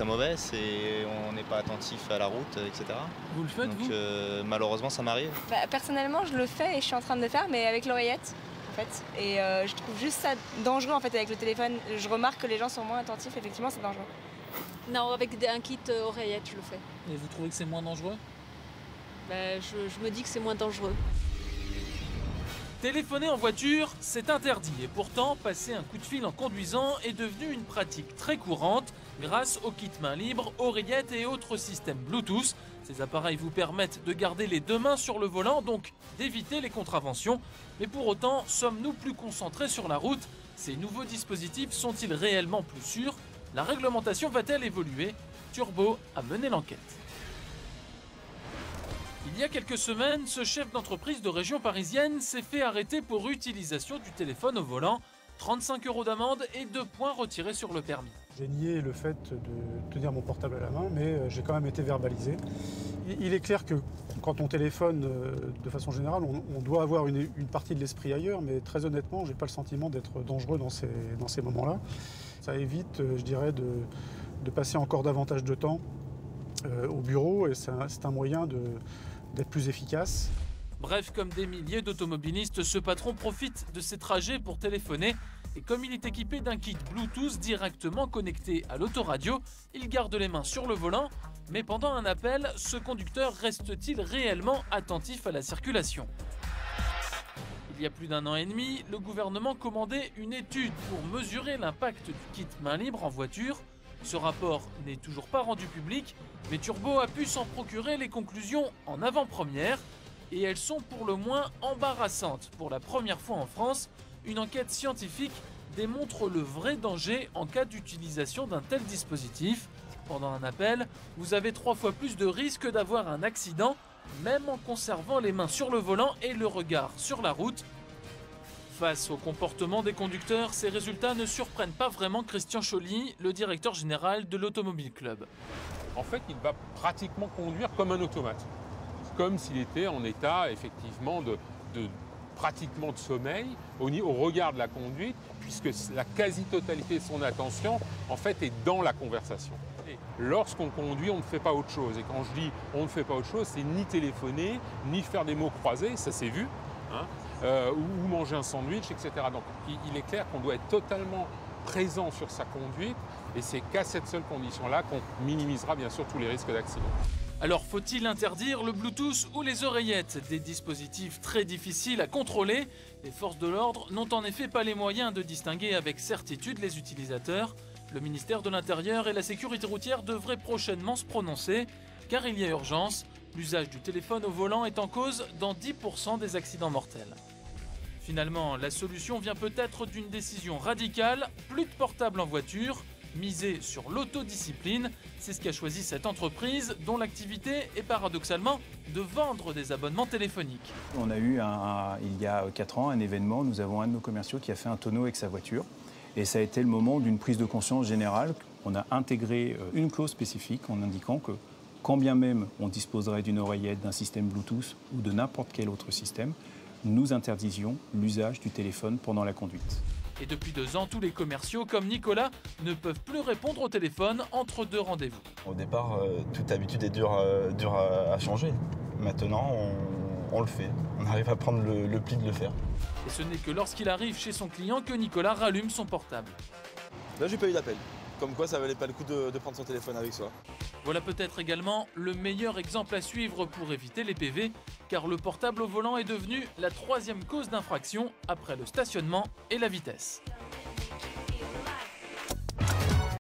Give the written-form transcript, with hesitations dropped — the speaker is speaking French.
très mauvais, on n'est pas attentif à la route, etc. Vous le faites, Donc vous malheureusement ça m'arrive. Personnellement je le fais et je suis en train de le faire mais avec l'oreillette en fait. Et je trouve juste ça dangereux en fait avec le téléphone. Je remarque que les gens sont moins attentifs, effectivement c'est dangereux. Non, avec un kit oreillette je le fais. Et vous trouvez que c'est moins dangereux? Je me dis que c'est moins dangereux. Téléphoner en voiture, c'est interdit et pourtant, passer un coup de fil en conduisant est devenu une pratique très courante grâce aux kits mains libres, oreillettes et autres systèmes Bluetooth. Ces appareils vous permettent de garder les deux mains sur le volant, donc d'éviter les contraventions. Mais pour autant, sommes-nous plus concentrés sur la route? Ces nouveaux dispositifs sont-ils réellement plus sûrs? La réglementation va-t-elle évoluer? Turbo a mené l'enquête. Il y a quelques semaines, ce chef d'entreprise de région parisienne s'est fait arrêter pour utilisation du téléphone au volant. 35 € d'amende et 2 points retirés sur le permis. J'ai nié le fait de tenir mon portable à la main, mais j'ai quand même été verbalisé. Il est clair que quand on téléphone, de façon générale, on doit avoir une partie de l'esprit ailleurs, mais très honnêtement, je n'ai pas le sentiment d'être dangereux dans ces moments-là. Ça évite, je dirais, de passer encore davantage de temps au bureau, et c'est un moyen d'être plus efficace. Bref, comme des milliers d'automobilistes, ce patron profite de ses trajets pour téléphoner. Et comme il est équipé d'un kit Bluetooth directement connecté à l'autoradio, il garde les mains sur le volant. Mais pendant un appel, ce conducteur reste-t-il réellement attentif à la circulation? Il y a plus d'1 an et demi, le gouvernement commandait une étude pour mesurer l'impact du kit main libre en voiture. Ce rapport n'est toujours pas rendu public, mais Turbo a pu s'en procurer les conclusions en avant-première. Et elles sont pour le moins embarrassantes. Pour la première fois en France, une enquête scientifique démontre le vrai danger en cas d'utilisation d'un tel dispositif. Pendant un appel, vous avez 3 fois plus de risques d'avoir un accident, même en conservant les mains sur le volant et le regard sur la route. Face au comportement des conducteurs, ces résultats ne surprennent pas vraiment Christian Choly, le directeur général de l'Automobile Club. En fait, il va pratiquement conduire comme un automate, comme s'il était en état effectivement pratiquement de sommeil au regard de la conduite, puisque la quasi-totalité de son attention en fait est dans la conversation. Et lorsqu'on conduit, on ne fait pas autre chose. Et quand je dis on ne fait pas autre chose, c'est ni téléphoner, ni faire des mots croisés, ça c'est vu, hein, ou manger un sandwich, etc. Donc il est clair qu'on doit être totalement présent sur sa conduite, et c'est qu'à cette seule condition-là qu'on minimisera bien sûr tous les risques d'accident. Alors faut-il interdire le Bluetooth ou les oreillettes? Des dispositifs très difficiles à contrôler. Les forces de l'ordre n'ont en effet pas les moyens de distinguer avec certitude les utilisateurs. Le ministère de l'Intérieur et la Sécurité routière devraient prochainement se prononcer, car il y a urgence. L'usage du téléphone au volant est en cause dans 10% des accidents mortels. Finalement, la solution vient peut-être d'une décision radicale, plus de portables en voiture. Miser sur l'autodiscipline, c'est ce qu'a choisi cette entreprise dont l'activité est paradoxalement de vendre des abonnements téléphoniques. On a eu il y a 4 ans un événement, nous avons un de nos commerciaux qui a fait un tonneau avec sa voiture et ça a été le moment d'une prise de conscience générale. On a intégré une clause spécifique en indiquant que quand bien même on disposerait d'une oreillette, d'un système Bluetooth ou de n'importe quel autre système, nous interdisions l'usage du téléphone pendant la conduite. Et depuis 2 ans, tous les commerciaux, comme Nicolas, ne peuvent plus répondre au téléphone entre 2 rendez-vous. Au départ, toute habitude est dure à changer. Maintenant, on le fait. On arrive à prendre le pli de le faire. Et ce n'est que lorsqu'il arrive chez son client que Nicolas rallume son portable. Là, j'ai pas eu d'appel. Comme quoi, ça valait pas le coup de prendre son téléphone avec soi. Voilà peut-être également le meilleur exemple à suivre pour éviter les PV, car le portable au volant est devenu la 3e cause d'infraction après le stationnement et la vitesse.